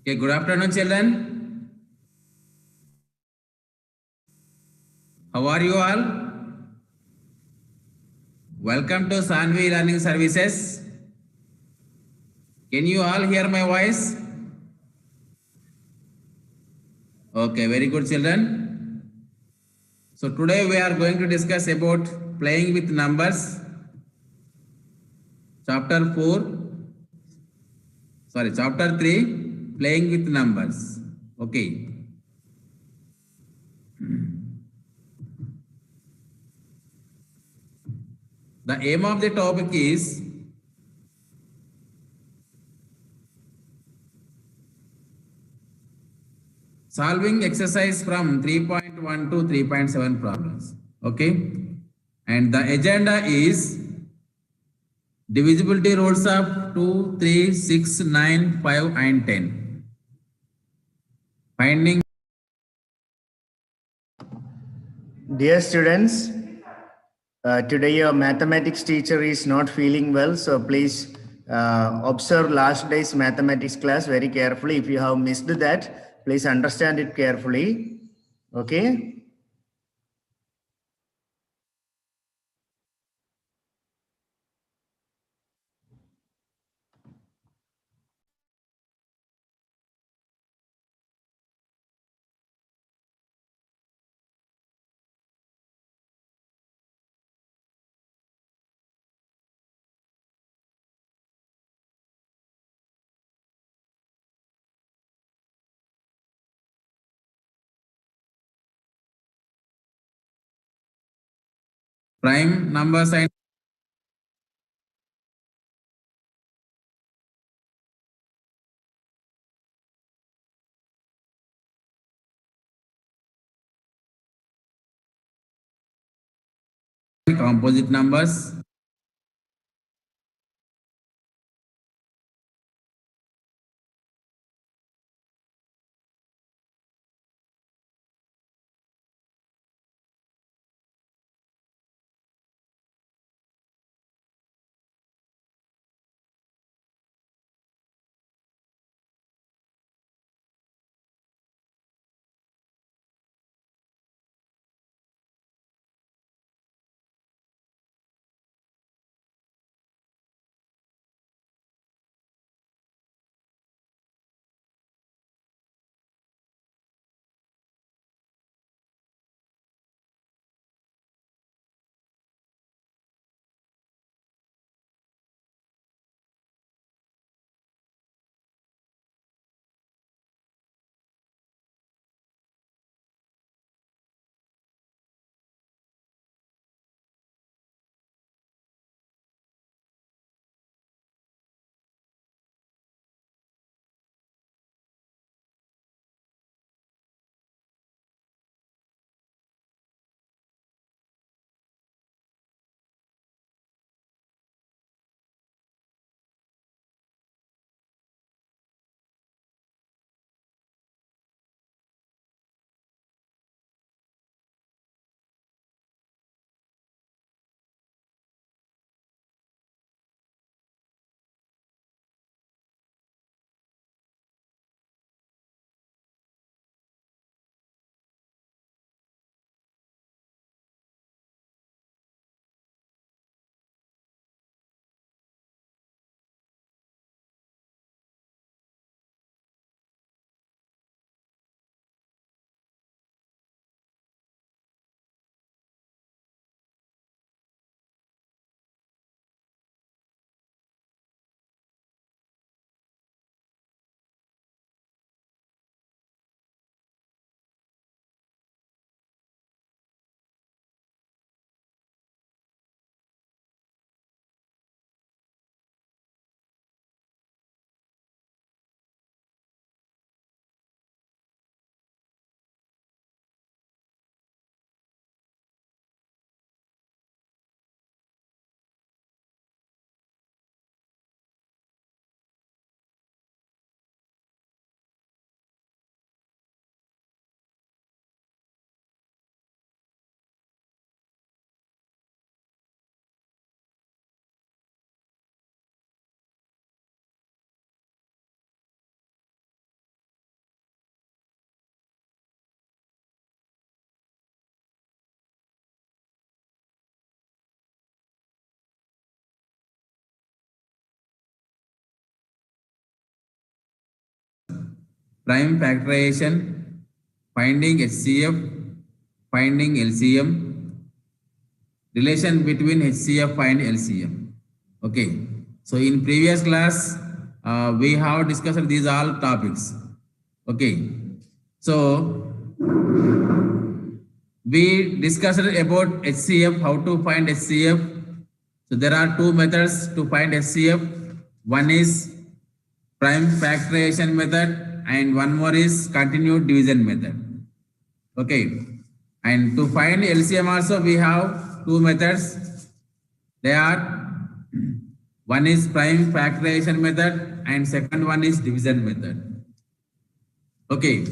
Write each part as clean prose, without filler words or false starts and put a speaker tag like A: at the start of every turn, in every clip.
A: Okay, good afternoon, children. How are you all? Welcome to Sanvi Learning Services. Can you all hear my voice? Okay, very good, children. So today we are going to discuss about playing with numbers, chapter 4, chapter 3, playing with numbers. Okay. The aim of the topic is solving exercise from 3.1 to 3.7 problems. Okay. And the agenda is divisibility rules of 2, 3, 6, 9, 5, and 10. Finding.
B: Dear students, today your mathematics teacher is not feeling well, so please observe last day's mathematics class very carefully. If you have missed that, please understand it carefully. Okay.
A: Prime numbers and composite numbers. prime factorization, finding HCF, finding LCM, relation between HCF and LCM. Okay. So in previous class, we have discussed these all topics. Okay. So we discussed about HCF, how to find HCF. So there are two methods to find HCF. One is prime factorization method and one more is continued division method. Okay. And to find LCM also we have two methods. They are one is prime factorization method and second one is division method. Okay.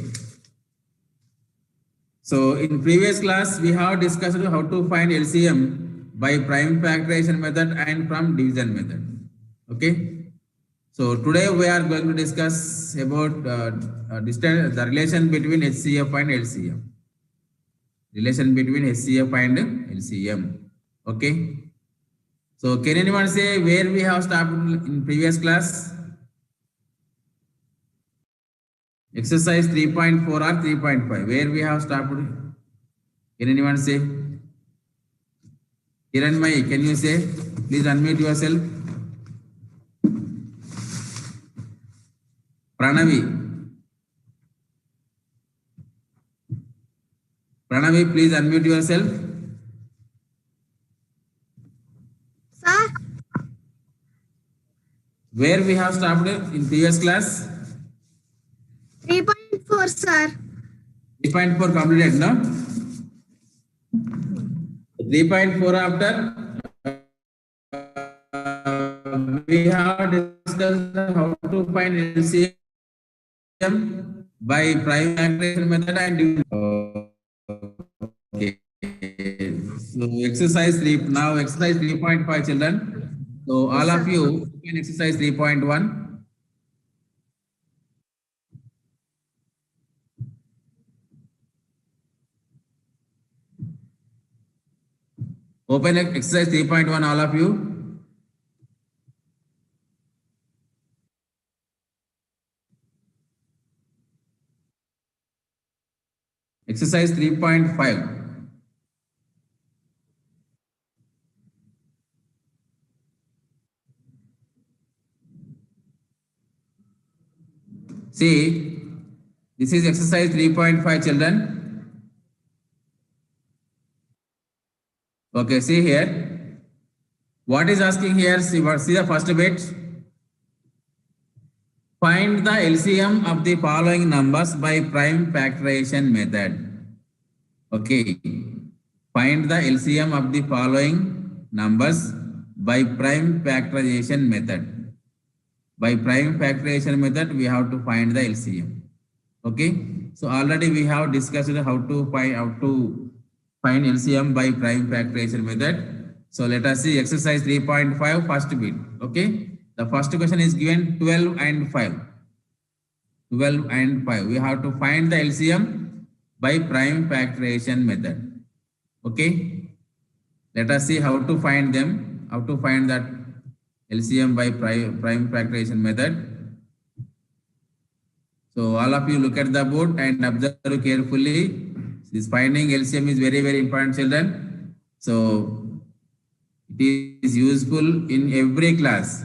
A: So in previous class we have discussed how to find LCM by prime factorization method and from division method. Okay. So today we are going to discuss about the relation between HCF and LCM. Relation between HCF and LCM. Okay. So can anyone say where we have started in previous class? Exercise 3.4 or 3.5. Where we have started? Can anyone say? Kiranmai, can you say? Please unmute yourself. Pranavi. Pranavi, please unmute yourself.
C: Sir,
A: Where we have started in previous class?
C: 3.4, sir.
A: 3.4 completed, no? 3.4 after we have discussed how to find LCM by prime factorization method and okay. So exercise 3 now exercise 3.5 children. So all of you can exercise 3.1. Open exercise 3.1 all of you. Exercise 3.5. See, this is exercise 3.5 children. Okay, see here. What is asking here? See the first bit. Find the LCM of the following numbers by prime factorization method. Okay. Find the LCM of the following numbers by prime factorization method. By prime factorization method, we have to find the LCM. Okay. So already we have discussed how to find LCM by prime factorization method. So let us see exercise 3.5 first bit. Okay. The first question is given 12 and 5. 12 and 5. We have to find the LCM by prime factorization method. Okay. Let us see how to find them. How to find that LCM by prime factorization method. So all of you look at the board and observe carefully. This finding LCM is very, very important, children. So it is useful in every class.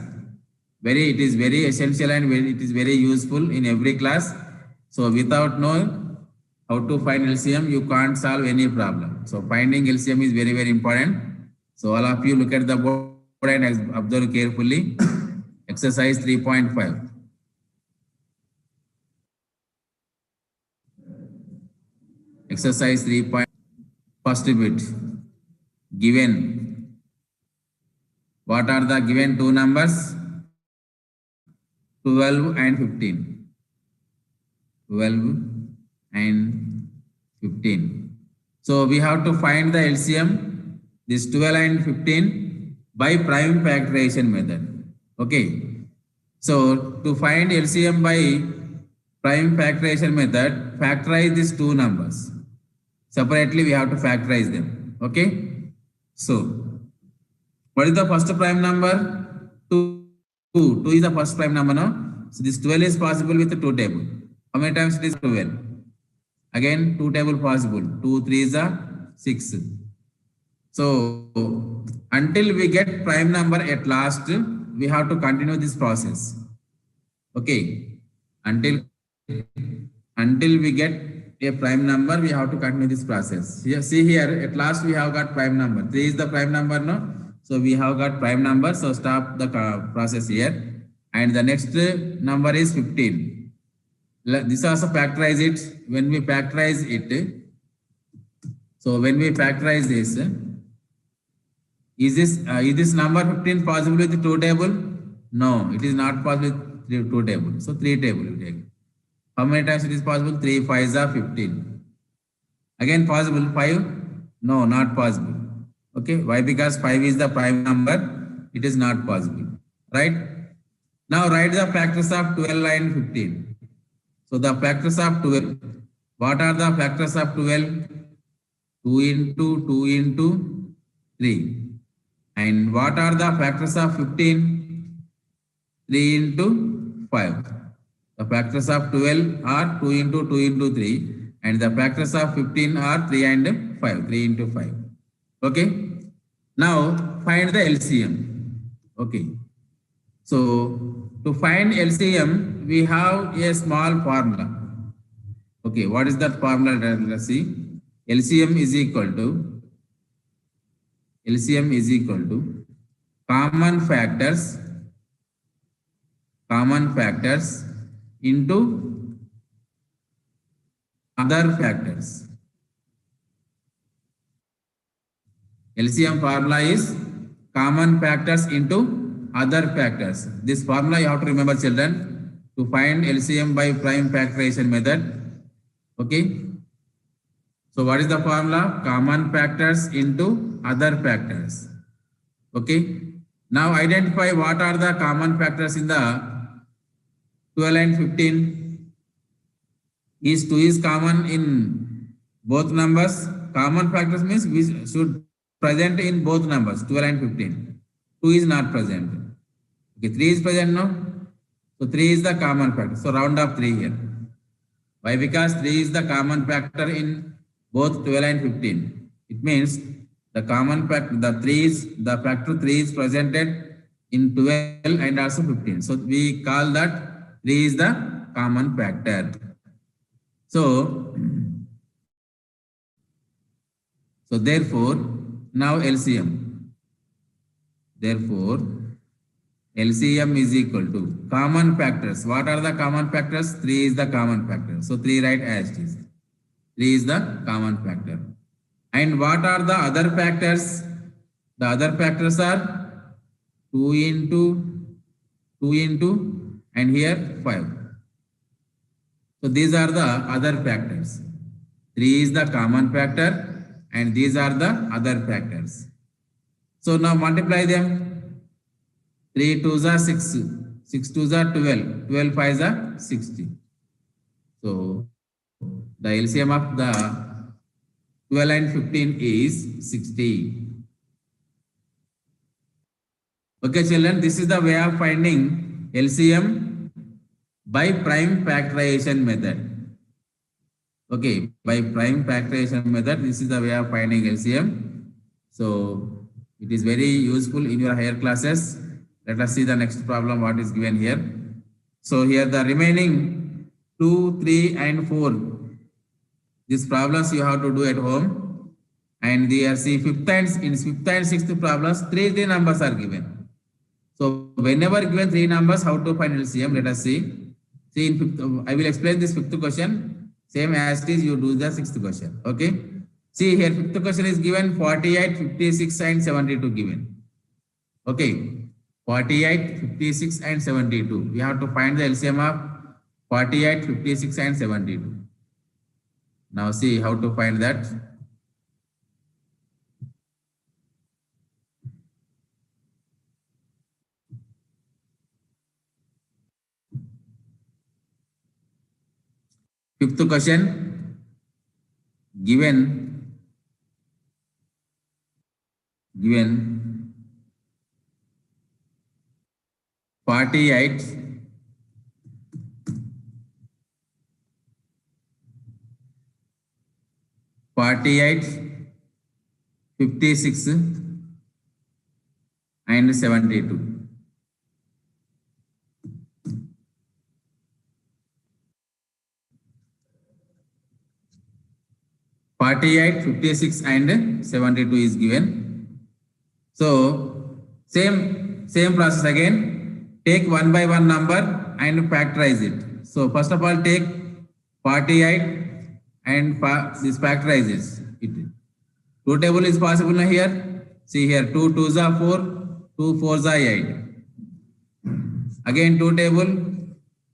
A: It is very essential and it is very useful in every class. So without knowing how to find LCM, you can't solve any problem. So finding LCM is very, very important. So all of you look at the board and observe carefully. Exercise 3.5. Exercise 3. First bit. Given. What are the given two numbers? 12 and 15. 12 and 15. So we have to find the LCM, this 12 and 15 by prime factorization method. Okay. So to find LCM by prime factorization method, factorize these two numbers. Separately we have to factorize them. Okay. So what is the first prime number? 2. 2 is the first prime number now. So this 12 is possible with the 2 table. How many times it is 12? Again, 2 table possible. 2 3s are 6. So until we get prime number at last, we have to continue this process. Okay. Until we get a prime number, we have to continue this process. Here, see here, at last we have got prime number. 3 is the prime number, no? So we have got prime number. So stop the process here. And the next number is 15. This also factorize it. When we factorize it, so when we factorize this, is this number 15 possible with 2 table? No, it is not possible with 2 table. So 3 table you take. How many times it is possible? 3 5s are 15. Again possible 5? No, not possible. Okay, why? Because 5 is the prime number. It is not possible, right? Now write the factors of 12 and 15. So the factors of 12. What are the factors of 12? 2 into 2 into 3. And what are the factors of 15? 3 into 5. The factors of 12 are 2 into 2 into 3. And the factors of 15 are 3 and 5. 3 into 5. Okay. Now find the LCM. Okay. So to find LCM, we have a small formula. Okay. What is that formula? Let's see. LCM is equal to common factors into other factors. LCM formula is common factors into other factors. This formula you have to remember, children, to find LCM by prime factorization method. Okay. So what is the formula? Common factors into other factors. Okay. Now identify what are the common factors in the 12 and 15. Is 2 is common in both numbers. Common factors means we should present in both numbers, 12 and 15. 2 is not present. Okay, 3 is present now. So 3 is the common factor. So round up 3 here. Why? Because 3 is the common factor in both 12 and 15. It means the common factor, the factor 3 is presented in 12 and also 15. So we call that 3 is the common factor. So therefore, now LCM. Therefore, LCM is equal to common factors. What are the common factors? 3 is the common factor. So 3 write as it is. 3 is the common factor. And what are the other factors? The other factors are 2 into, and here 5. So these are the other factors. 3 is the common factor and these are the other factors. So now multiply them. 3 2s are 6, 6 2s are 12, 12 5s are 60. So the LCM of the 12 and 15 is 60. Okay, children, this is the way of finding LCM by prime factorization method. Okay, by prime factorization method, this is the way of finding LCM. So it is very useful in your higher classes. Let us see the next problem, what is given here. So here the remaining 2, 3 and 4. These problems you have to do at home. And there see in fifth and sixth problems, 3 numbers are given. So whenever given 3 numbers, how to find LCM? Let us see. See in fifth, I will explain this 5th question. Same as it is, you do the 6th question. Okay. See here, 5th question is given 48, 56 and 72 given. Okay. 48, 56 and 72. We have to find the LCM of 48, 56 and 72. Now see how to find that. Fifth question, given 48, 48, 56, and 72. "48, 56, and 72 is given. So same process again. Take one by one number and factorize it. So first of all, take 48 and this factorizes it. Two table is possible here. See here, 2 2s are 4, 2 4s are 8. Again 2 table,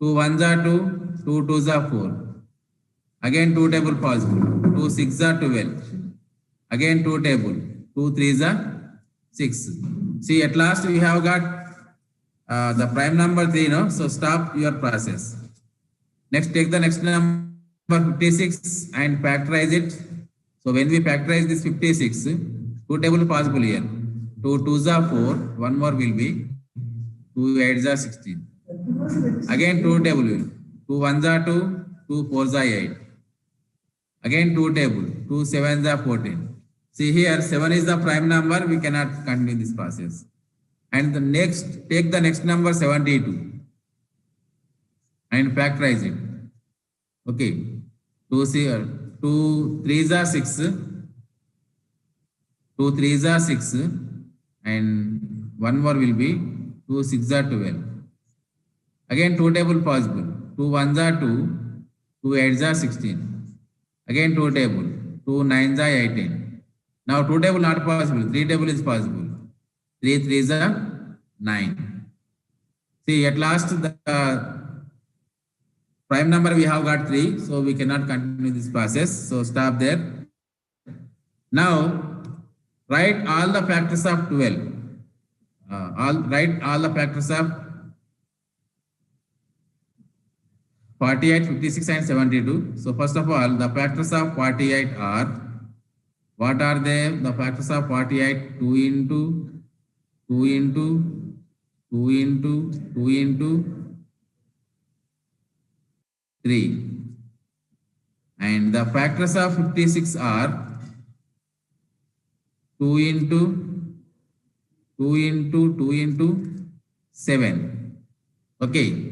A: 2 1s are 2, 2 2s are 4. Again 2 table possible, 2 6s are 12. Again 2 table, 2 3s are 6. See, at last we have got the prime number 3, no? So stop your process. Next, take the next number 56 and factorize it. So when we factorize this 56, 2 table possible here. 2 2s are 4, one more will be 2 8s are 16. Again 2 table will 2 1s are 2, 2 4s are 8. Again 2 table, 2 7s are 14. See here, 7 is the prime number, we cannot continue this process. And the next, take the next number 72 and factorize it. Okay, 2 3s are 6, 2 3s are 6, and one more will be 2 6s are 12. Again 2 table possible, 2 1s are 2, 2 8s are 16. Again 2 table, 2 9s are 18. Now 2 table not possible, 3 table is possible. 3 3s are 9. See, at last the prime number we have got 3, so we cannot continue this process. So stop there. Now write all the factors of 12. Write all the factors of 48, 56, and 72. So first of all, the factors of 48 are, what are they? The factors of 48, 2 into 2 into 2 into 2 into 3. And the factors of 56 are 2 into 2 into 2 into 7. Okay.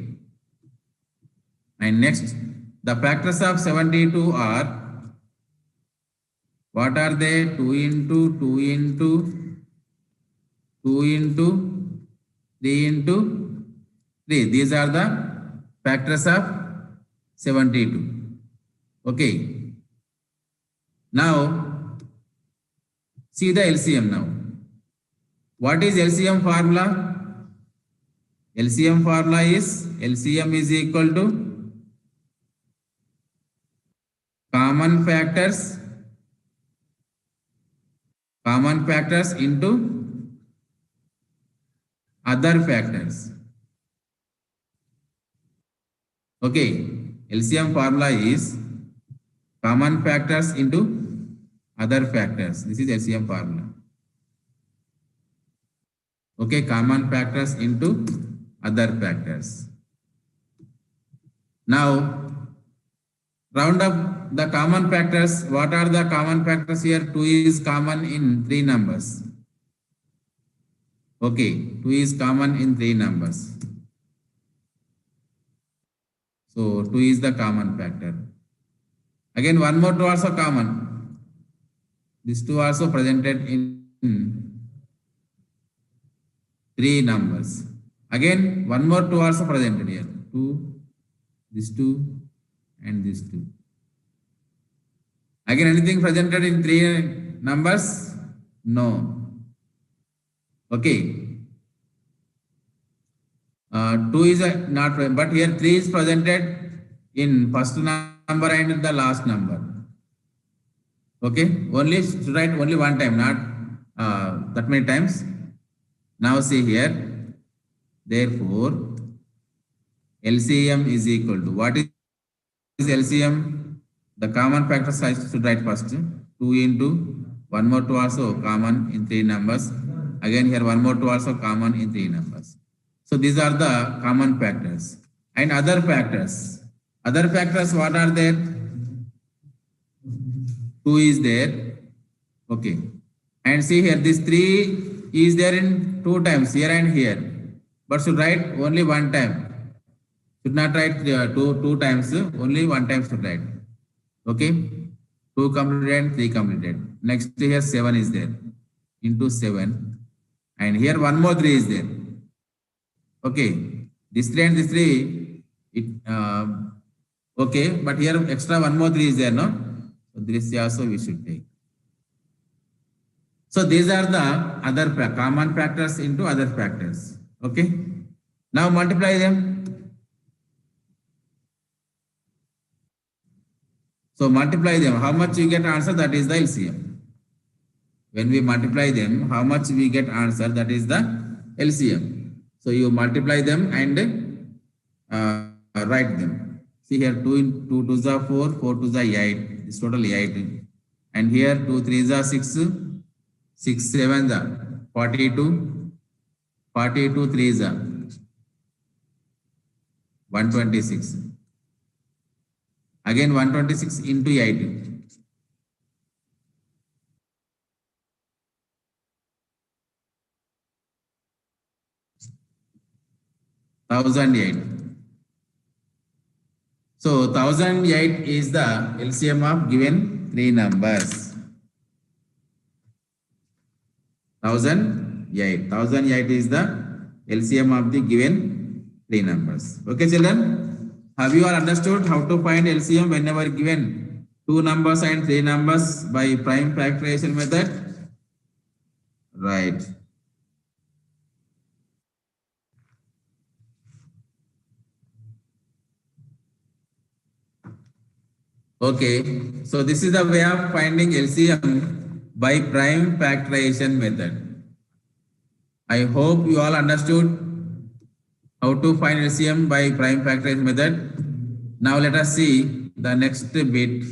A: And next, the factors of 72 are, what are they? 2 into 2 into 2 into 3 into 3. These are the factors of 72. Okay. Now, see the LCM now. What is LCM formula? LCM formula is, LCM is equal to common factors into other factors. Okay, LCM formula is common factors into other factors. This is LCM formula. Okay, common factors into other factors. Now, round up the common factors. What are the common factors here? 2 is common in 3 numbers. Okay, 2 is common in 3 numbers. So 2 is the common factor. Again, one more 2 also common. These 2 also presented in 3 numbers. Again, one more 2 also presented here. 2, this 2, and this 2. Again, anything presented in 3 numbers? No. Okay. 2 is not, but here 3 is presented in first number and the last number. Okay. Only to write only one time, not that many times. Now see here. Therefore, LCM is equal to, what is LCM? The common factors I should write first. 2 into, one more 2 also common in 3 numbers. Again here one more 2 also common in 3 numbers. So these are the common factors. And other factors. Other factors, what are there? 2 2 is there. Okay. And see here, this 3 is there in 2 times, here and here. But should write only 1 time. Should not write two times, only 1 time should write. Okay. 2 completed and 3 completed. Next here 7 is there. Into 7. And here 1 more 3 is there. Okay. This 3 and this 3, okay, but here extra 1 more 3 is there, no? So this also we should take. So these are the other common factors into other factors. Okay. Now multiply them. So multiply them. How much you get answer? That is the LCM. When we multiply them, how much we get answer? That is the LCM. So you multiply them and write them. See here 2 2s are 4, 4 2s are 8. This total 8. And here 2 3s are 6, 6 7s are 42, 42 3s are 126. Again 126 into 8. So 1008 is the LCM of given 3 numbers. 1008. 1008 is the LCM of the given 3 numbers. Okay, children? Have you all understood how to find LCM whenever given 2 numbers and 3 numbers by prime factorization method? Right. Okay, so this is the way of finding LCM by prime factorization method. I hope you all understood how to find LCM by prime factorization method. Now let us see the next bit.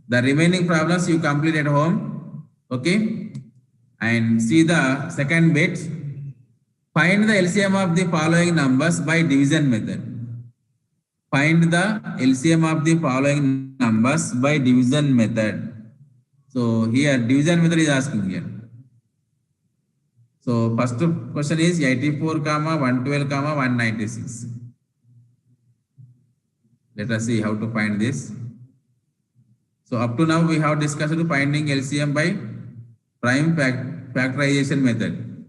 A: The remaining problems you complete at home. Okay, and see the second bit. Find the LCM of the following numbers by division method. Find the LCM of the following numbers by division method. So here division method is asking here. So first question is 84, 112, 196. Let us see how to find this. So up to now we have discussed finding LCM by prime factorization method.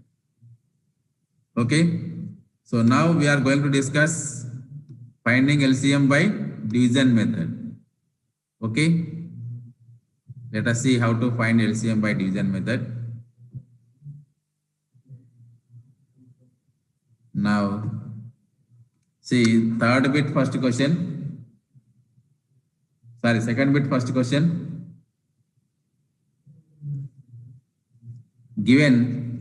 A: Okay. So now we are going to discuss finding LCM by division method. Okay. Let us see how to find LCM by division method. Now, see third bit first question. Sorry, second bit first question. Given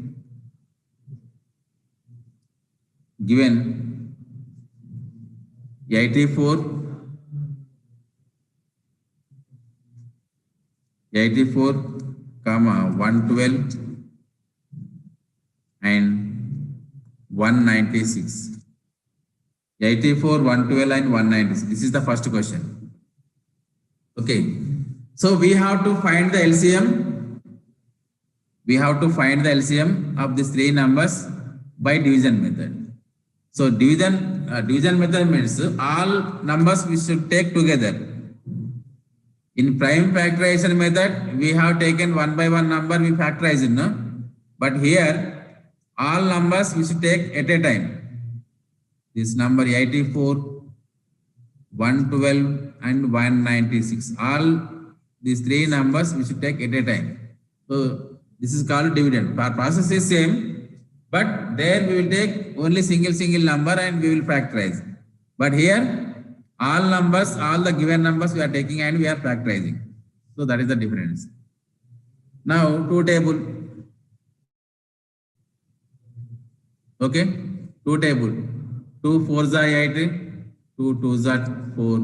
A: 84, 112 and 196. 84, 112 and 196. This is the first question. Okay. So we have to find the LCM. We have to find the LCM of these 3 numbers by division method. So division method means all numbers we should take together. In prime factorization method, we have taken 1 by 1 number, we factorize it, no? But here, all numbers we should take at a time. This number 84, 112 and 196. All these 3 numbers we should take at a time. So this is called dividend. Our process is same. But there we will take only single number and we will factorize. But here, all numbers, all the given numbers we are taking and we are factorizing. So that is the difference. Now, 2 table. Okay, 2 table. 2 4s are 8, 2 2s are 4.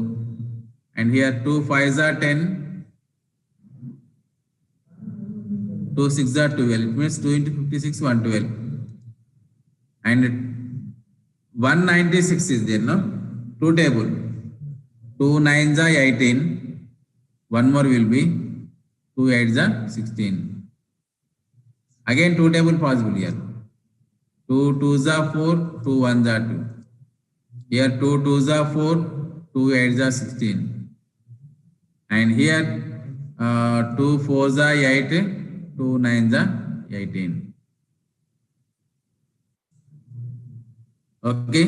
A: And here 2 5s are 10, 2 6s are 12. It means 2 into 56, 112. And 196 is there, no? 2 table. 2 9s are 18. One more will be 2 8s are 16. Again 2 table possible here. 2 2s are 4, 2 1s are 2. Here 2 2s are 4, 2 8s are 16. And here 2 4s are 8, 2 9s are 18. Okay.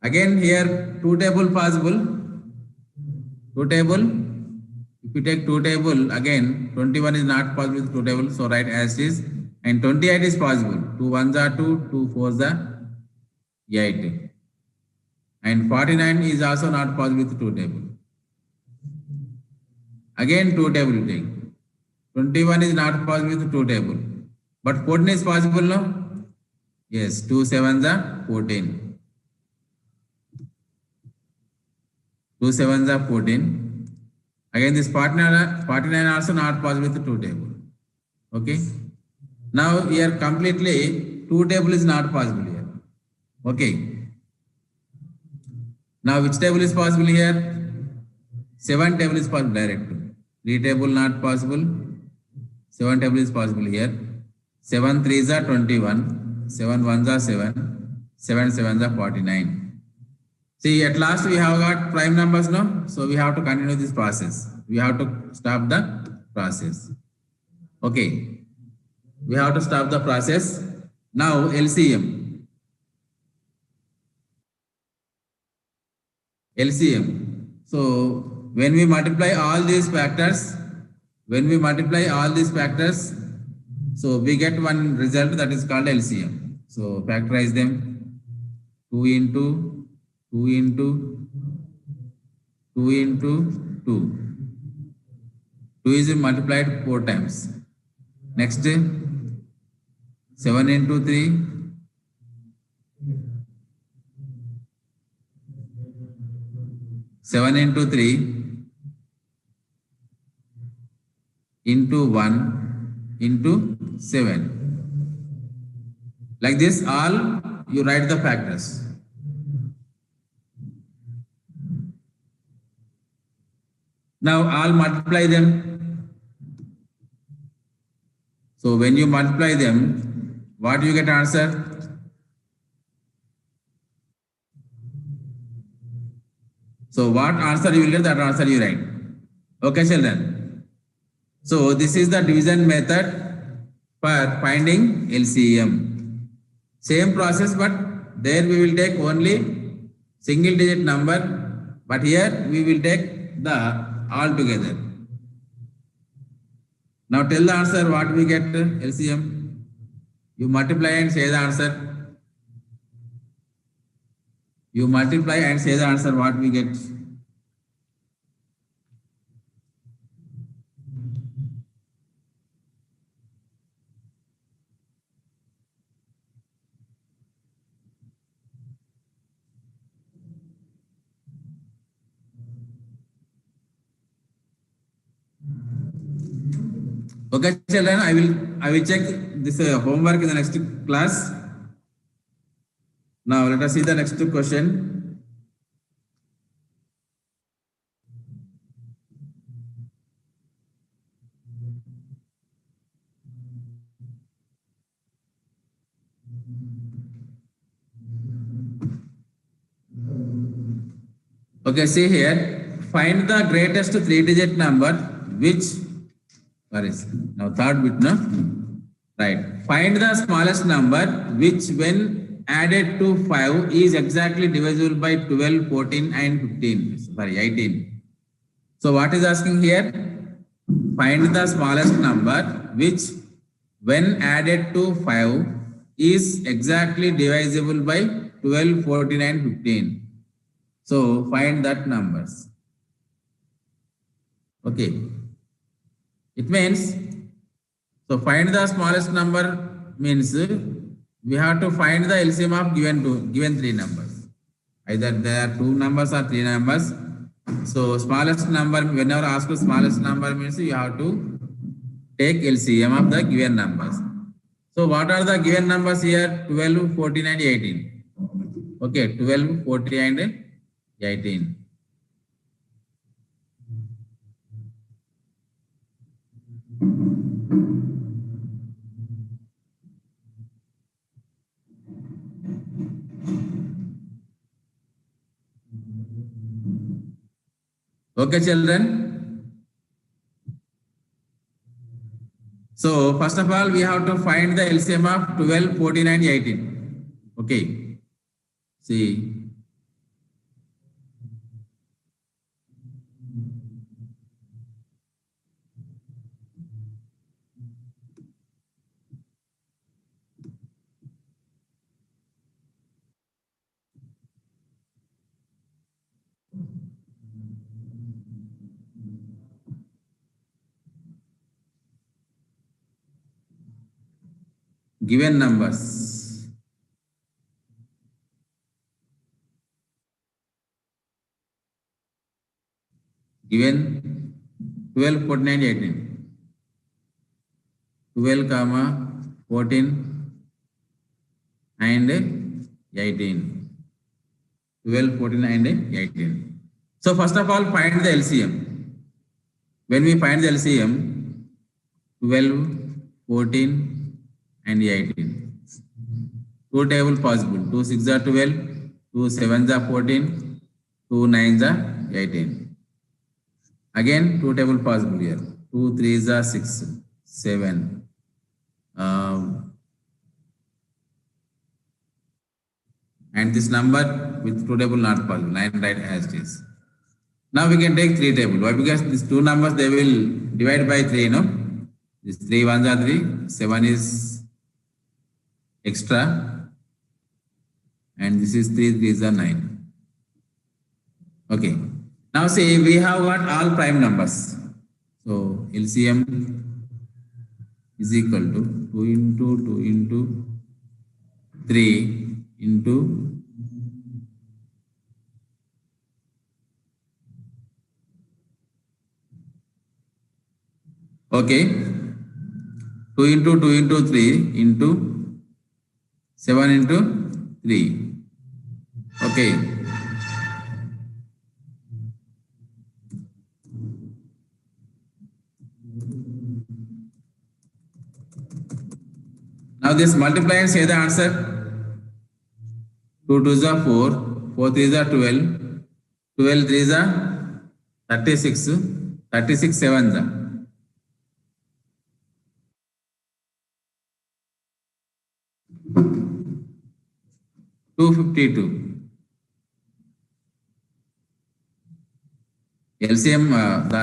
A: Again here 2 table possible. 2 table. If you take 2 table, again 21 is not possible with 2 table, so write as is. And 28 is possible. 2 1s are 2, 2 4s are 8. And 49 is also not possible with 2 table. Again 2 table you take. 21 is not possible with 2 table. But 14 is possible now? Yes, 2 7s are 14. 2 7s are 14. Again, this 49 also not possible with 2 table. Okay. Now here completely 2 table is not possible here. Okay. Now which table is possible here? 7 table is possible direct. 3 table not possible. 7 table is possible here. 7 3s are 21. 7 1s are 7. 7 7s are 49. See, at last we have got prime numbers now. So we have to continue this process. We have to stop the process. Okay. We have to stop the process. Now LCM. LCM. So when we multiply all these factors, so we get one result that is called LCM. So factorize them. 2 into 2 into 2 into 2. 2 is multiplied 4 times. Next, 7 into 3. 7 into 3 into 1 into 7. Like this, all you write the factors. Now all multiply them. So when you multiply them, what do you get answer? So what answer you will get, that answer you write. Okay, children. So this is the division method for finding LCM. Same process, but there we will take only single digit number, but here we will take the all together. Now tell the answer what we get LCM. You multiply and say the answer. You multiply and say the answer what we get. Okay, children, I will check this homework in the next class. Now let us see the next question. Okay, see here. Find the greatest 3-digit number which, where is now third bit, no? Right. Find the smallest number which when added to 5 is exactly divisible by 12, 14 and 15. Sorry, 18. So what is asking here? Find the smallest number which when added to 5 is exactly divisible by 12, 14 and 15. So find that numbers. Okay. It means, so find the smallest number means we have to find the LCM of given 3 numbers. Either there are 2 numbers or 3 numbers. So smallest number, whenever asked for smallest number means you have to take LCM of the given numbers. So what are the given numbers here? 12, 14 and 18. Okay, 12, 14 and 18. Okay, children. So first of all, we have to find the LCM of 12, 14 and 18. Okay. See. Given numbers. Given 12, 14 and 18. 12, 14 and 18. 12, 14 and 18. So first of all, find the LCM. When we find the LCM, 12, 14 and 18. Two table possible. 2 6 are 12, 2 7 are 14, 2 9 are 18. Again, two table possible here. 2 3 are 6, 7. And this number with two table not possible. 9 right as it is. Now we can take three table. Why? Because these two numbers they will divide by 3, no? This 3 1s are 3, 7 is extra, and this is 3 3s are 9. Okay. Now see, we have got all prime numbers. So LCM is equal to 2 into 2 into 3 into okay, 2 into 2 into 3 into 7 into 3. Okay. Now this multiply and say the answer. 2 2s are 4, 4 3s are 12, 12 3s are 36, 36 7s are 252. LCM, the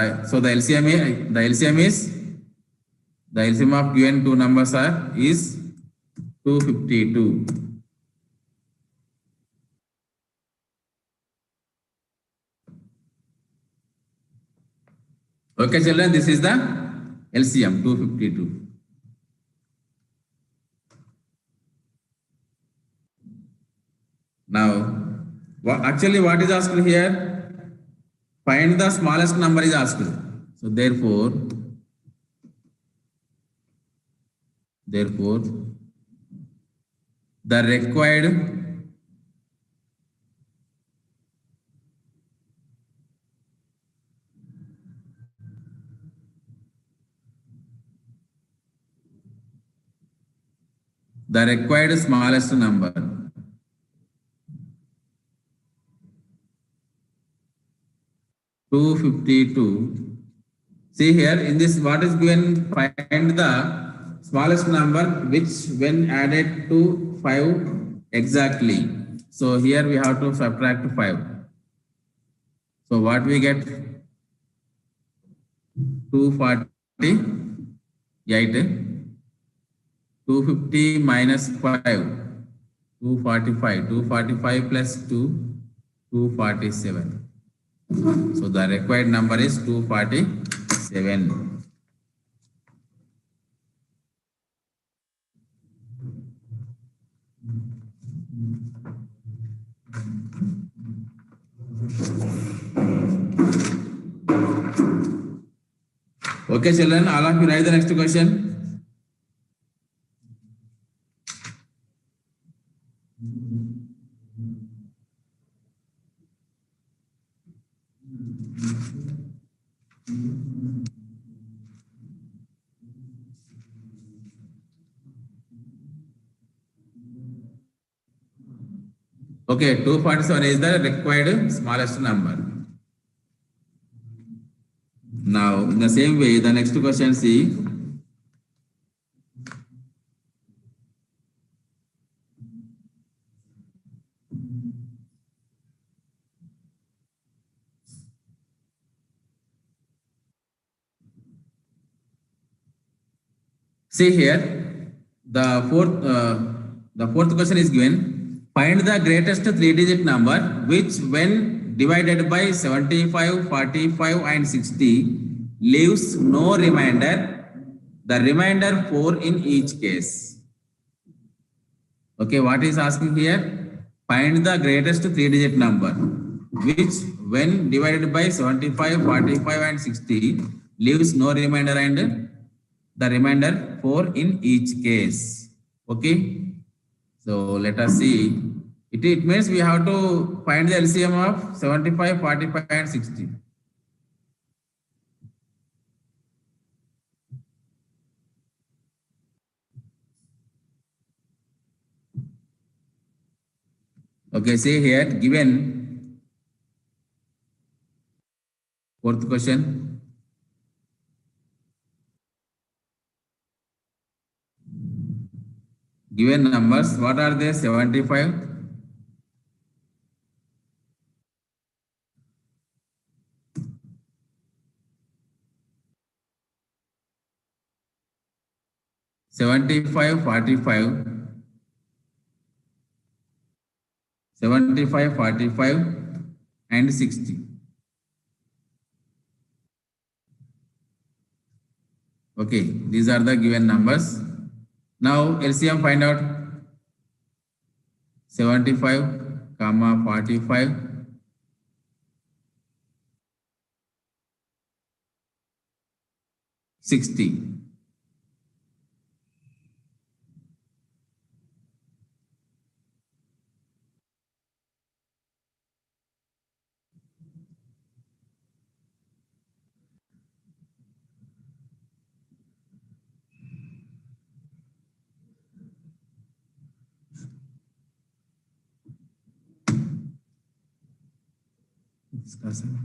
A: LCM of given two numbers is 252. Okay, children, this is the LCM 252. Now, actually, what is asked here? Find the smallest number is asked. So therefore, the required smallest number (252). See here in this, what is given? Find the smallest number which when added to 5 exactly. So here we have to subtract 5. So what we get? 248. 250 minus 5. 245. 245 plus 2. 247. So the required number is 247. Okay, children, all of you write the next question. Okay, 247 is the required smallest number. Now, in the same way, the next question, see. See here, the fourth question is given. Find the greatest three-digit number which, when divided by 75, 45, and 60, leaves no remainder. The remainder 4 in each case. Okay, what is asking here? Find the greatest three-digit number which, when divided by 75, 45, and 60, leaves no remainder and the remainder 4 in each case. Okay, so let us see. It means we have to find the LCM of 75, 45, and 60. Okay, say here, given fourth question. Given numbers, what are they? 75, 75, 45, 75, 45, and 60. Okay, these are the given numbers. Now LCM find out. 75, comma 45, 60. Discussion.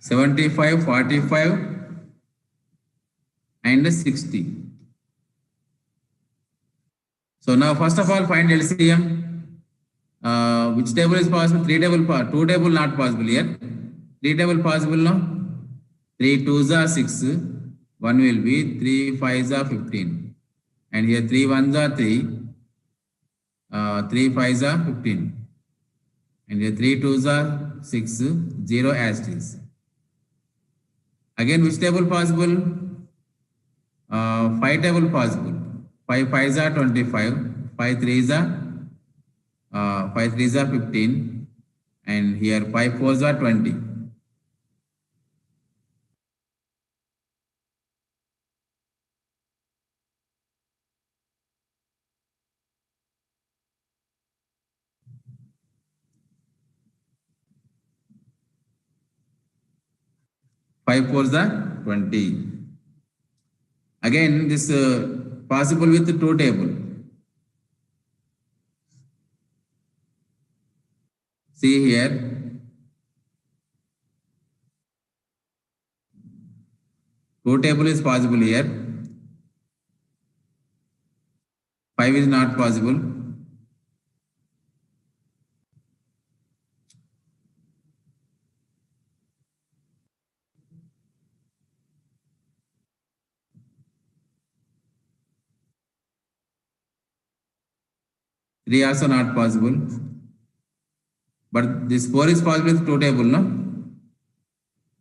A: 75, 45, and 60. So now first of all find LCM. Which table is possible? 3 table, 2 table not possible here. 3 table possible now. 3 2s are 6. 1 will be 3 5s are 15. And here 3 1s are 3. 3 5s are 15. And here 3 2s are 6. 0 as it is. Again, which table possible? 5 table possible. 5 5s are 25. 5 3s are 5 3s are 15. And here 5 4s are 20. Five fours are 20. Again, this possible with 2 table. See here. 2 table is possible here. 5 is not possible. 3 also not possible. But this 4 is possible with 2 table, no?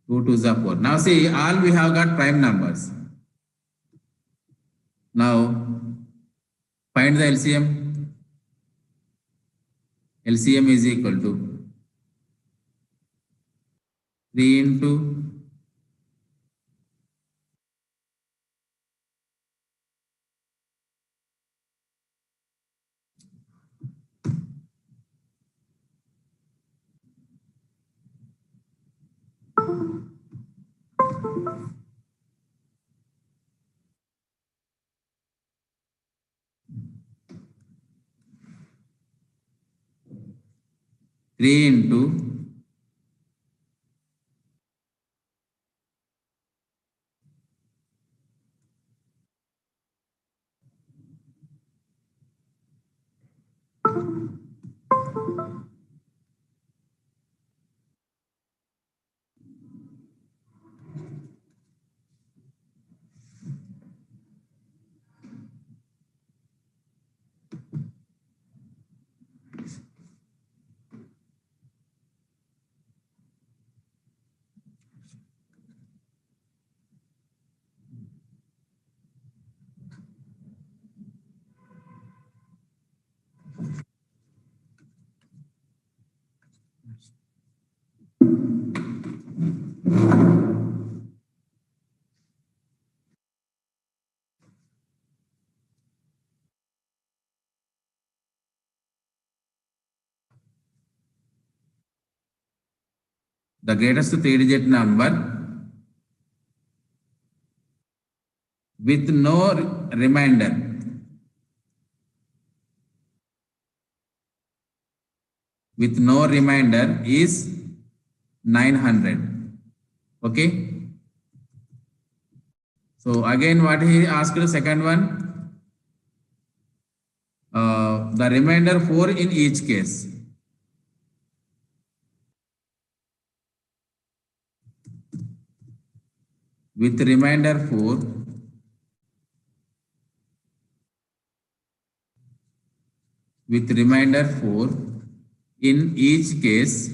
A: 2 2s are 4. Now see, all we have got prime numbers. Now find the LCM. LCM is equal to 3 into 3 into the greatest 3-digit number with no remainder. With no remainder is 900. Okay. So again, what he asked the second one, the remainder 4 in each case. With remainder 4, with remainder 4 in each case,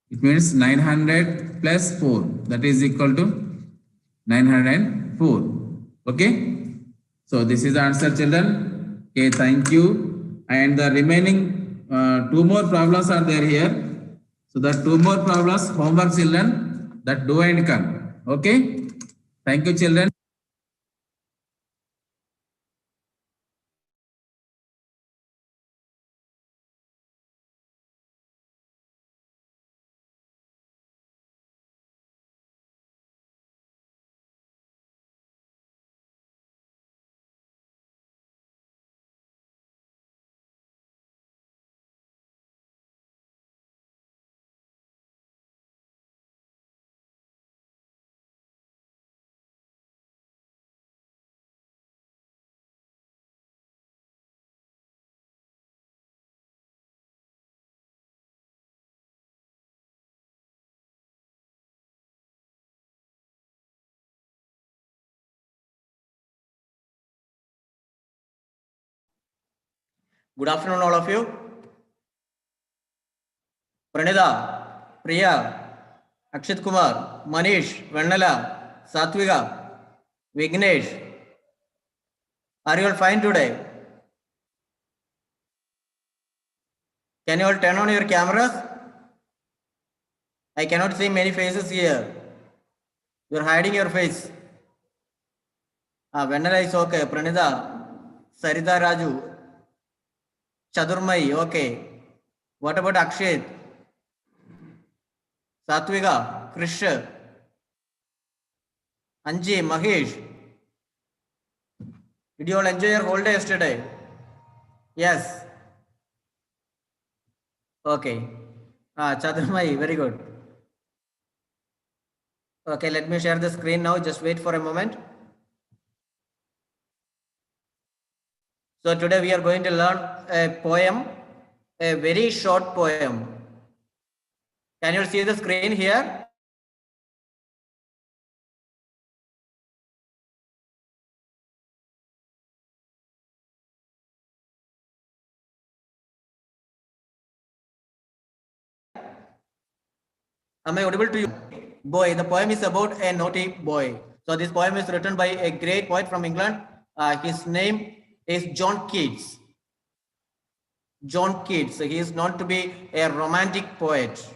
A: it means 900 plus 4, that is equal to 904. Okay. So this is the answer, children. Okay, thank you. And the remaining 2 more problems are there here. So the 2 more problems, homework, children, that do and come. Okay. Thank you, children.
D: Good afternoon, all of you. Pranida, Priya, Akshit Kumar, Manish, Vandala, Satviga, Vignesh. Are you all fine today? Can you all turn on your cameras? I cannot see many faces here. You are hiding your face. Vandala is okay. Pranida, Sarita Raju, Chadurmai, okay. What about Akshit? Satviga, Krish, Anji, Mahesh. Did you all enjoy your whole day yesterday? Yes. Okay. Chadurmai, very good. Okay, let me share the screen now. Just wait for a moment. So today we are going to learn a poem, a very short poem. Can you see the screen here? Am I audible to you? Boy, the poem is about a naughty boy. So this poem is written by a great poet from England. His name is John Keats. John Keats. He is known to be a romantic poet.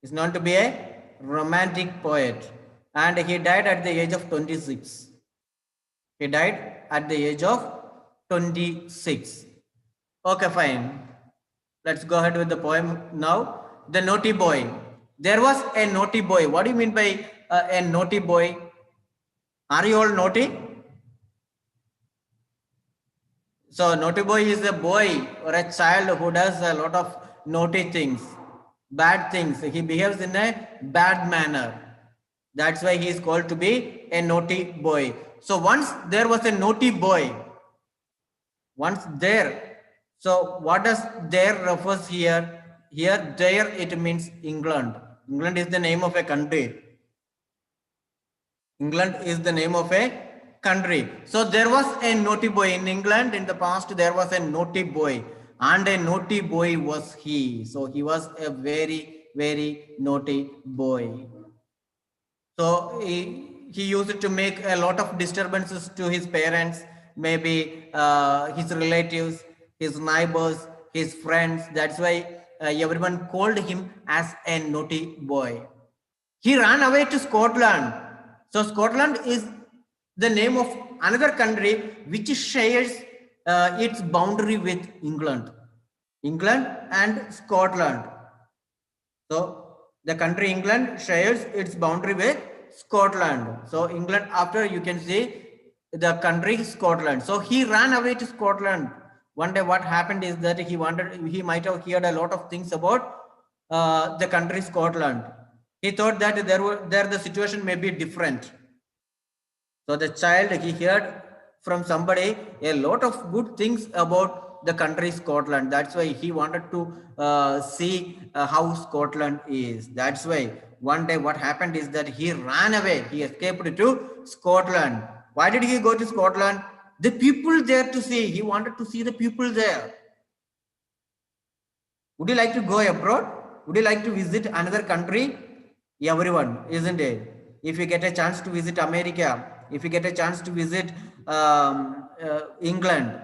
D: He's known to be a romantic poet. And he died at the age of 26. He died at the age of 26. Okay, fine. Let's go ahead with the poem now. The Naughty Boy. There was a naughty boy. What do you mean by a naughty boy? Are you all naughty? So naughty boy is a boy or a child who does a lot of naughty things, bad things. He behaves in a bad manner. That's why he is called to be a naughty boy. So once there was a naughty boy. Once there. So what does there refers here? Here there it means England. England is the name of a country. England is the name of a country. So there was a naughty boy in England. In the past there was a naughty boy, and a naughty boy was he. So he was a very, very naughty boy. So he used to make a lot of disturbances to his parents, maybe his relatives, his neighbors, his friends. That's why everyone called him as a naughty boy. He ran away to Scotland. So Scotland is the name of another country which shares its boundary with England. England and Scotland. So the country England shares its boundary with Scotland. So England, after you can see the country Scotland. So he ran away to Scotland. One day what happened is that he might have heard a lot of things about the country Scotland. He thought that there the situation may be different. So the child, he heard from somebody a lot of good things about the country Scotland. That's why he wanted to see how Scotland is. That's why one day what happened is that he ran away. He escaped to Scotland. Why did he go to Scotland? The people there to see. He wanted to see the people there. Would you like to go abroad? Would you like to visit another country? Everyone, isn't it? If you get a chance to visit America, if you get a chance to visit England,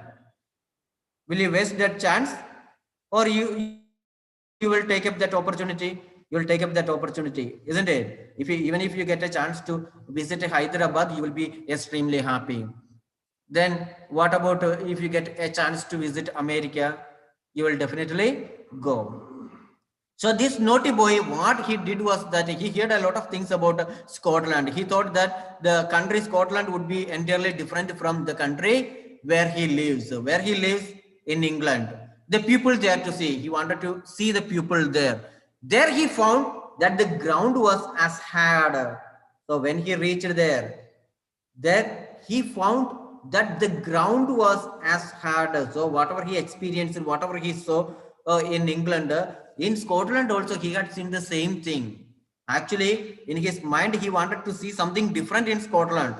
D: will you waste that chance? Or you will take up that opportunity? You will take up that opportunity, isn't it? Even if you get a chance to visit Hyderabad, you will be extremely happy. Then what about if you get a chance to visit America? You will definitely go. So this naughty boy, what he did was that he heard a lot of things about Scotland. He thought that the country Scotland would be entirely different from the country where he lives. Where he lives in England. The people there to see. He wanted to see the people there. There he found that the ground was as hard. So when he reached there he found that the ground was as hard. So whatever he experienced, whatever he saw in England, in Scotland also he had seen the same thing. Actually, in his mind, he wanted to see something different in Scotland.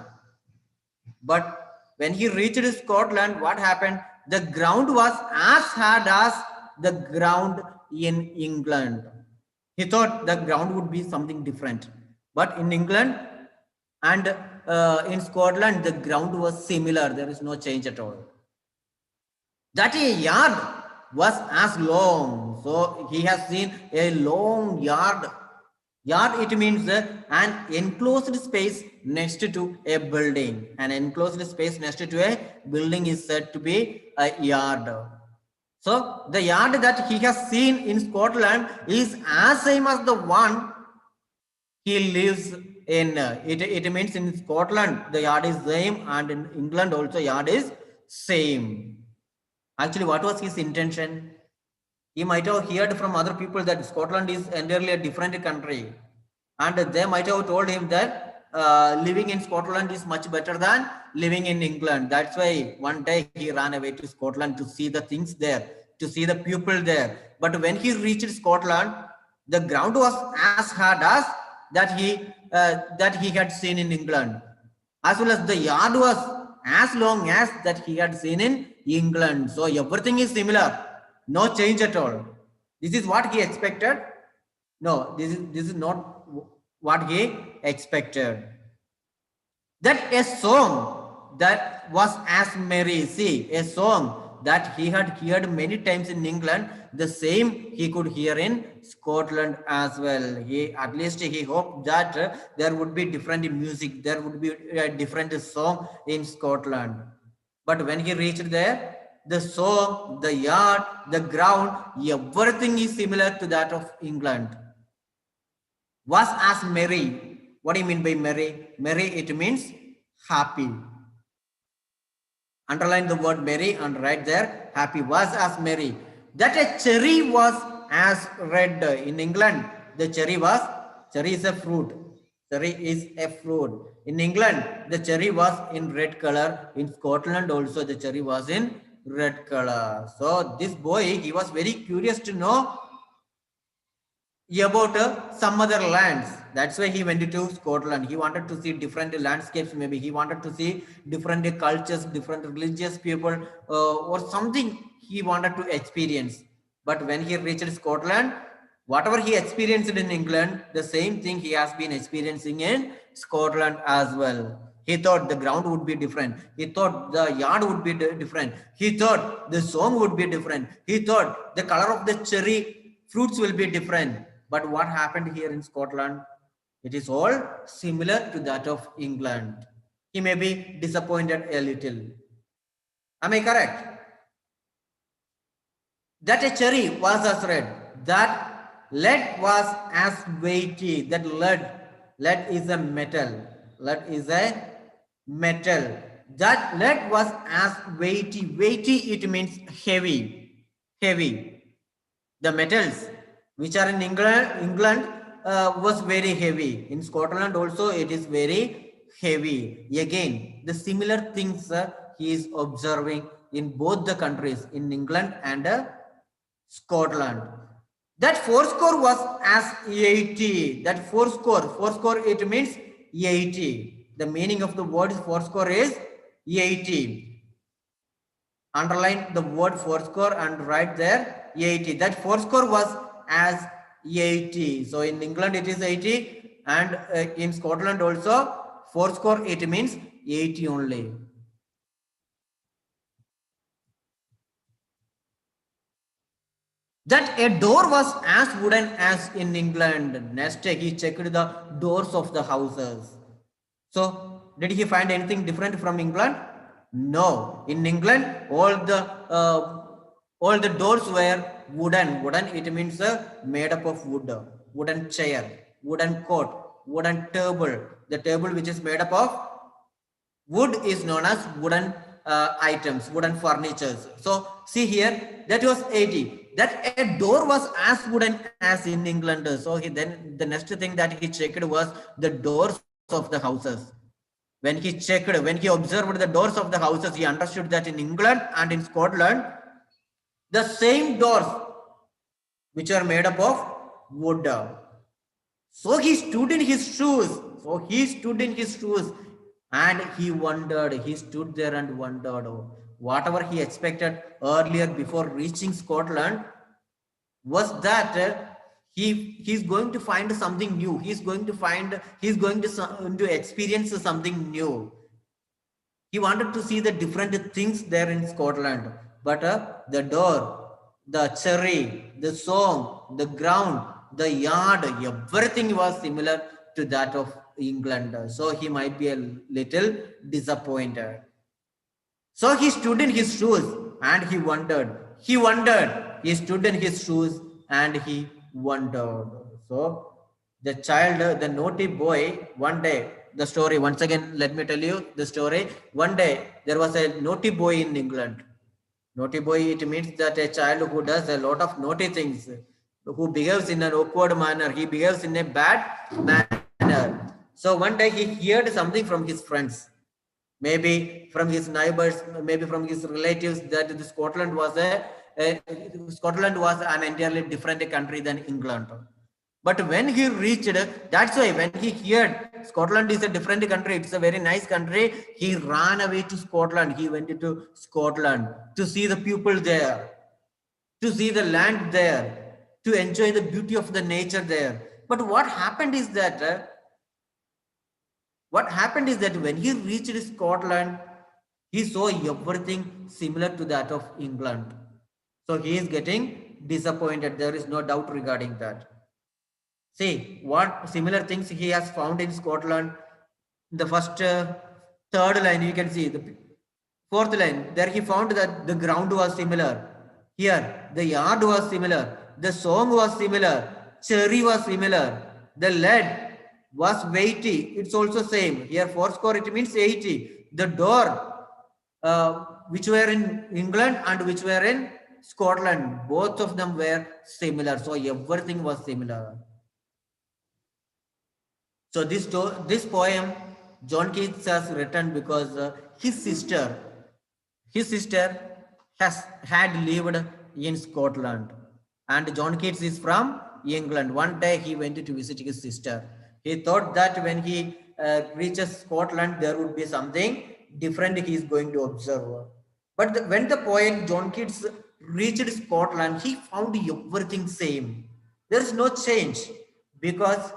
D: But when he reached Scotland, what happened? The ground was as hard as the ground in England. He thought the ground would be something different. But in England and in Scotland, the ground was similar. There is no change at all. That a yard was as long. So he has seen a long yard. Yard, it means an enclosed space next to a building. An enclosed space next to a building is said to be a yard. So the yard that he has seen in Scotland is as same as the one he lives in. It means in Scotland the yard is same, and in England also yard is same. Actually, what was his intention? He might have heard from other people that Scotland is entirely a different country, and they might have told him that living in Scotland is much better than living in England. That's why one day he ran away to Scotland to see the things there, to see the people there. But when he reached Scotland, the ground was as hard as that he had seen in England, as well as the yard was as long as that he had seen in England. So everything is similar, no change at all. This is what he expected. No, this is not what he expected. That a song that was as merry, see, a song that he had heard many times in England, the same he could hear in Scotland as well. At least he hoped that there would be different music, there would be a different song in Scotland. But when he reached there, the song, the yard, the ground, everything is similar to that of England. Was as merry. What do you mean by merry? Merry, it means happy. Underline the word merry and write there, happy. Was as merry. That a cherry was as red. In England, the cherry is a fruit. Cherry is a fruit. In England, the cherry was in red color. In Scotland also, the cherry was in red color. So this boy, he was very curious to know about some other lands. That's why he went to Scotland. He wanted to see different landscapes. Maybe he wanted to see different cultures, different religious people, or something he wanted to experience. But when he reached Scotland, whatever he experienced in England, the same thing he has been experiencing in Scotland as well. He thought the ground would be different. He thought the yard would be different. He thought the song would be different. He thought the color of the cherry fruits will be different. But what happened here in Scotland? It is all similar to that of England. He may be disappointed a little. Am I correct? That a cherry was as red. That lead was as weighty. That lead is a metal. Lead is a metal. That lead was as weighty. Weighty, it means heavy. Heavy. The metals which are in England was very heavy. In Scotland also it is very heavy. Again, the similar things he is observing in both the countries, in England and Scotland. That fourscore was as 80. That fourscore it means 80. The meaning of the word fourscore is 80. Underline the word fourscore and write there 80. That fourscore was as 80. So in England it is 80 and in Scotland also fourscore it means 80 only. That a door was as wooden as in England. Next he checked the doors of the houses. So did he find anything different from England? No. In England all the doors were wooden. Wooden, it means made up of wood. Wooden chair, wooden coat, wooden table. The table which is made up of wood is known as wooden items, wooden furnitures. So see here, that was 80. That a door was as wooden as in England. So then the next thing that he checked was the doors of the houses. When he observed the doors of the houses, he understood that in England and in Scotland, the same doors which are made up of wood. So he stood in his shoes. And he wondered. He stood there and wondered. Whatever he expected earlier before reaching Scotland was that he's going to find something new. He's going to experience something new. He wanted to see the different things there in Scotland. But the door, the cherry, the song, the ground, the yard, everything was similar to that of England. So he might be a little disappointed. So he stood in his shoes and he wondered. He stood in his shoes and he wondered. So the child, the naughty boy, one day, the story, once again, let me tell you the story. One day, there was a naughty boy in England. Naughty boy, it means that a child who does a lot of naughty things, who behaves in an awkward manner, he behaves in a bad manner. So one day he heard something from his friends, maybe from his neighbors, maybe from his relatives, that Scotland was an entirely different country than England. But when he reached, that's why when he heard Scotland is a different country, it's a very nice country, he ran away to Scotland. He went to Scotland to see the people there, to see the land there. to enjoy the beauty of the nature there. But what happened is that when he reached Scotland, he saw everything similar to that of England. So he is getting disappointed. There is no doubt regarding that. See what similar things he has found in Scotland. The first, third line, you can see the fourth line. There he found that the ground was similar. Here, the yard was similar. The song was similar. Cherry was similar. The lead was weighty. It's also same. Here, fourscore, it means 80. The door, which were in England and which were in Scotland, both of them were similar. So everything was similar. So this poem John Keats has written because his sister had lived in Scotland, and John Keats is from England. One day he went to visit his sister. He thought that when he reaches Scotland, there would be something different he is going to observe. But when the poet John Keats reached Scotland, he found everything same. There is no change because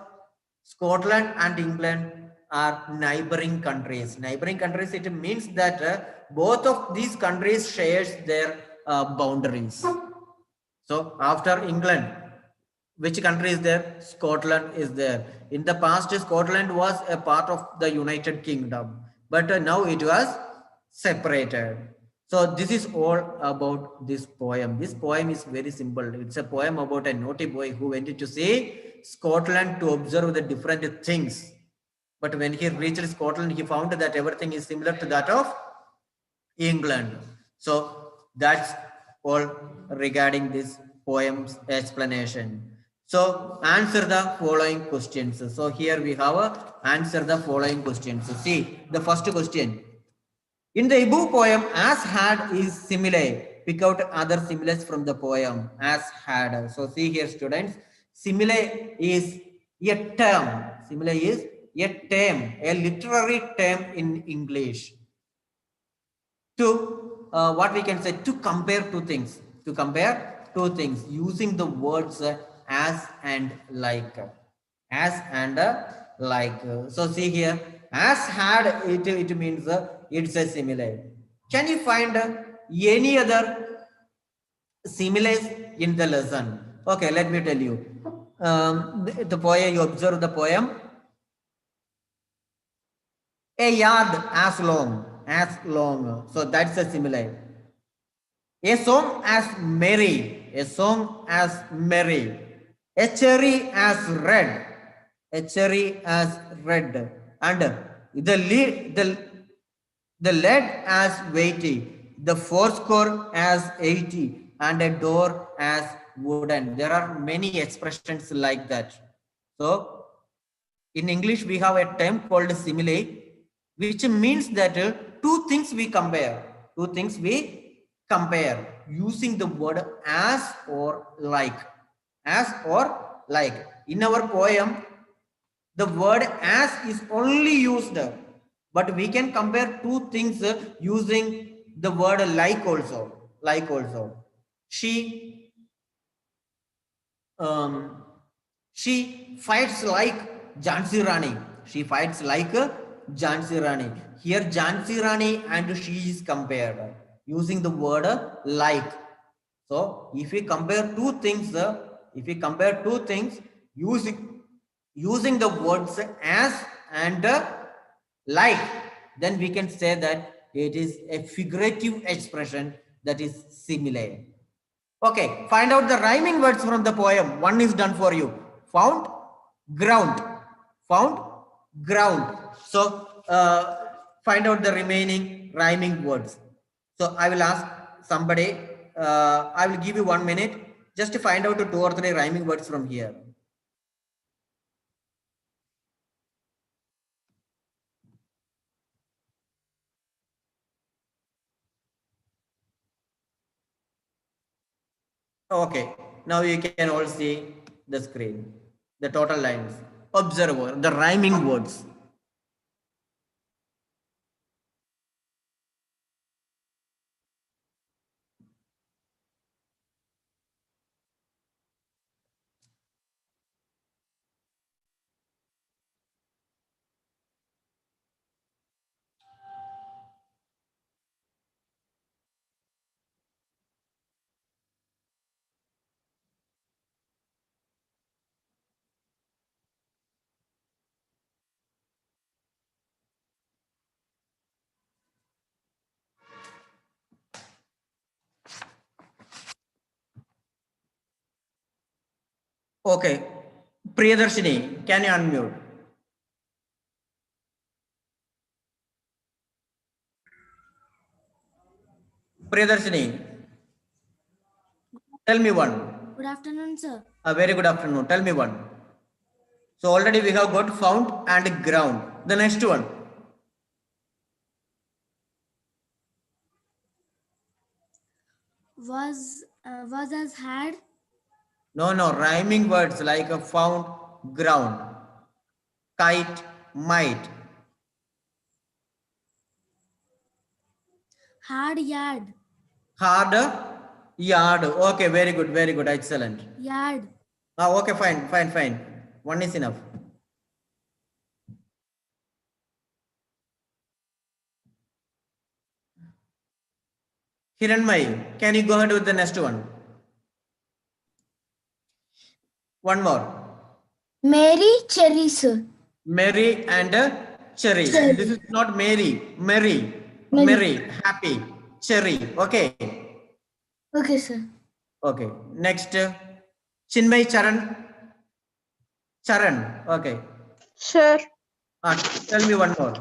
D: Scotland and England are neighboring countries. Neighboring countries, it means that both of these countries shares their boundaries. So after England, which country is there? Scotland is there. In the past, Scotland was a part of the United Kingdom, but now it was separated. So this is all about this poem. This poem is very simple. It's a poem about a naughty boy who went to see Scotland to observe the different things. But when he reached Scotland, he found that everything is similar to that of England. So that's all regarding this poem's explanation. So answer the following questions. So here we have answer the following questions. See the first question. In the above poem, as had is simile. Pick out other similes from the poem as had. So see here, students. Simile is a term. Simile is a term, a literary term in English. To what we can say, to compare two things. To compare two things using the words as and like. As and like. So see here, as had, it means it's a simile. Can you find any other similes in the lesson? Okay, let me tell you. The poem, you observe the poem. A yard as long. So that's a simile. A song as merry, a song as merry. A cherry as red, a cherry as red. And the lead as weighty, the fourscore as 80, and a door as wooden. There are many expressions like that. So in English, we have a term called simile, which means that two things we compare. Two things we compare using the word as or like. As or like. In our poem, the word as is only used, but we can compare two things using the word like also. Like also. She fights like Jhansi Rani. She fights like Jhansi Rani. Here Jhansi Rani and she is compared using the word like. So if we compare two things, using the words as and like, then we can say that it is a figurative expression, that is simile. Okay, find out the rhyming words from the poem. One is done for you. Found, ground. Found, ground. So find out the remaining rhyming words. So I will ask somebody, I will give you 1 minute just to find out 2 or 3 rhyming words from here. Okay, now you can all see the screen, the total lines. Observe the rhyming words. Okay. Priyadarshini, can you unmute? Priyadarshini, tell me one.
C: Good afternoon, sir.
D: A very good afternoon. Tell me one. So already we have got found and ground. The next one.
C: Was as had.
D: No, no, rhyming words like a found, ground, kite, might.
C: Had yard.
D: Hard, yard. Okay, very good, excellent.
C: Yard.
D: Okay, fine. One is enough. Hiranmai, can you go ahead with the next one? One more.
C: Mary cherry, sir.
D: Mary and cherry.
C: Cherry.
D: This is not Mary. Mary. Happy. Cherry. Okay.
C: Okay, sir.
D: Okay. Next. Chinmay Charan. Charan. Okay.
E: Sir,
D: Tell me one more.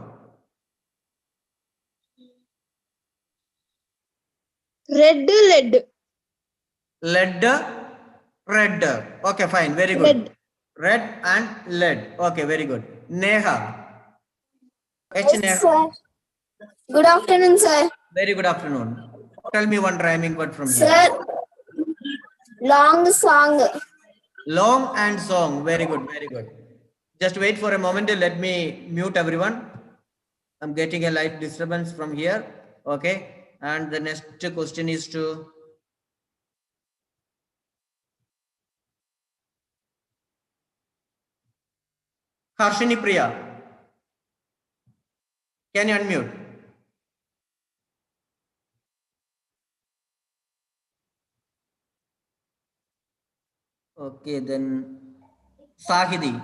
E: red lead.
D: Lead. Red. Okay, fine. Very good.
E: Lead.
D: Red and lead. Okay, very good. Neha. Neha.
C: Sir. Good afternoon, sir.
D: Very good afternoon. Tell me one rhyming word from here.
C: Sir, long song.
D: Long and song. Very good. Just wait for a moment. Let me mute everyone. I'm getting a light disturbance from here. Okay. And the next question is to Harshini Priya. Can you unmute? Okay, then Sahidi.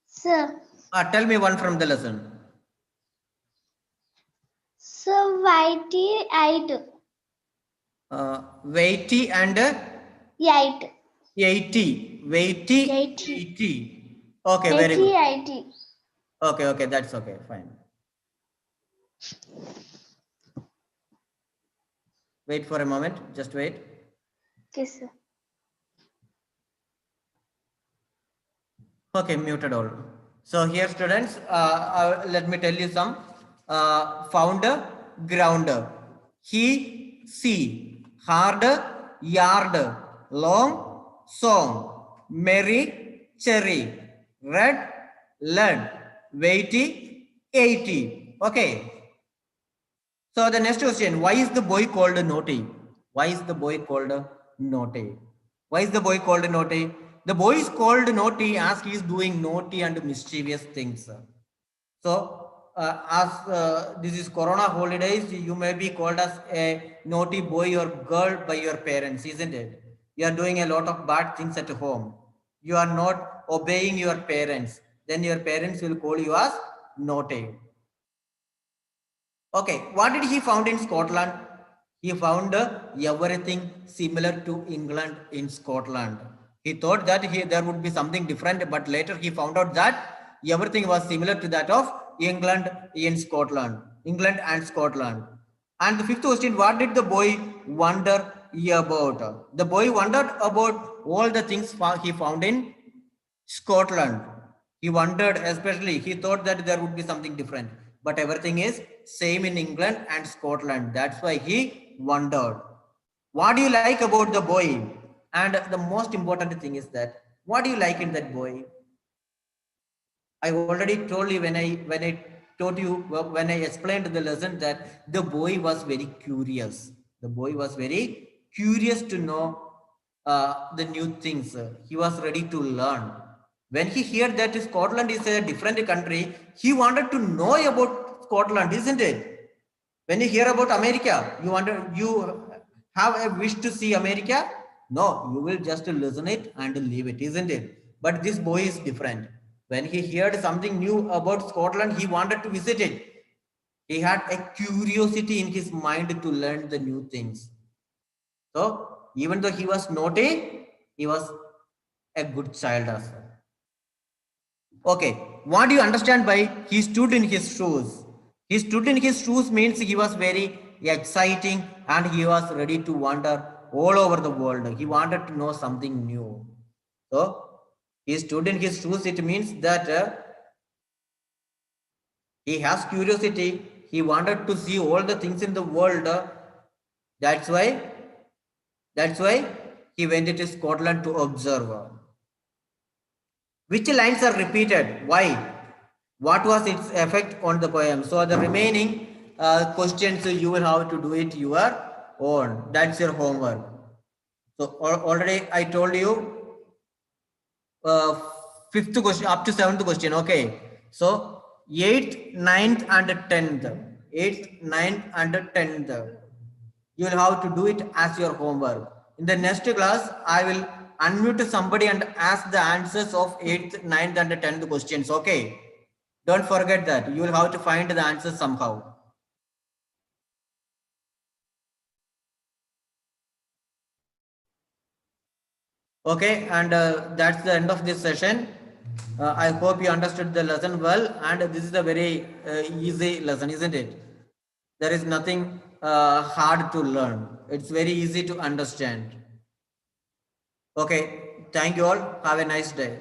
C: Sir.
D: Tell me one from the lesson.
C: So whitey eyed.
D: Weighty and
C: Yite.
D: 80. Weighty. 80. Okay, very good. Okay, that's okay, fine. Wait for a moment, just wait.
C: Okay, sir.
D: Okay, muted all. So here students, let me tell you some founder, grounder. He, see, hard, yard, long, song, merry, cherry, red, lead, weighty, 80. Okay. So the next question, why is the boy called naughty? Why is the boy called naughty? Why is the boy called naughty? The boy is called naughty as he is doing naughty and mischievous things. So as this is Corona holidays, you may be called as a naughty boy or girl by your parents, isn't it? You are doing a lot of bad things at home. You are not obeying your parents. Then your parents will call you as naughty. Okay, what did he found in Scotland? He found everything similar to England in Scotland. He thought that there would be something different, but later he found out that everything was similar to that of England and Scotland. And the fifth question, what did the boy wonder about? The boy wondered about all the things he found in Scotland. He wondered, especially, he thought that there would be something different, but everything is same in England and Scotland. That's why he wondered. What do you like about the boy? And the most important thing is that, what do you like in that boy? I already told you when I explained the lesson that the boy was very curious. The boy was very curious to know the new things. He was ready to learn. When he heard that Scotland is a different country, he wanted to know about Scotland, isn't it? When you hear about America, you have a wish to see America? No, you will just listen it and leave it, isn't it? But this boy is different. When he heard something new about Scotland, he wanted to visit it. He had a curiosity in his mind to learn the new things. So even though he was naughty, he was a good child as well. Okay, what do you understand by he stood in his shoes? He stood in his shoes means he was very exciting and he was ready to wander all over the world. He wanted to know something new. So he stood in his shoes. It means that he has curiosity. He wanted to see all the things in the world. That's why he went to Scotland to observe. Which lines are repeated? Why? What was its effect on the poem? So the remaining questions you will have to do it your own. That's your homework. So already I told you fifth question up to seventh question. Okay. So 8th, 9th and 10th. 8th, 9th and 10th. You will have to do it as your homework. In the next class, I will unmute somebody and ask the answers of 8th, 9th and 10th questions. Okay. Don't forget that. You will have to find the answers somehow. Okay, and that's the end of this session. I hope you understood the lesson well, and this is a very easy lesson, isn't it? There is nothing hard to learn. It's very easy to understand. Okay, thank you all. Have a nice day.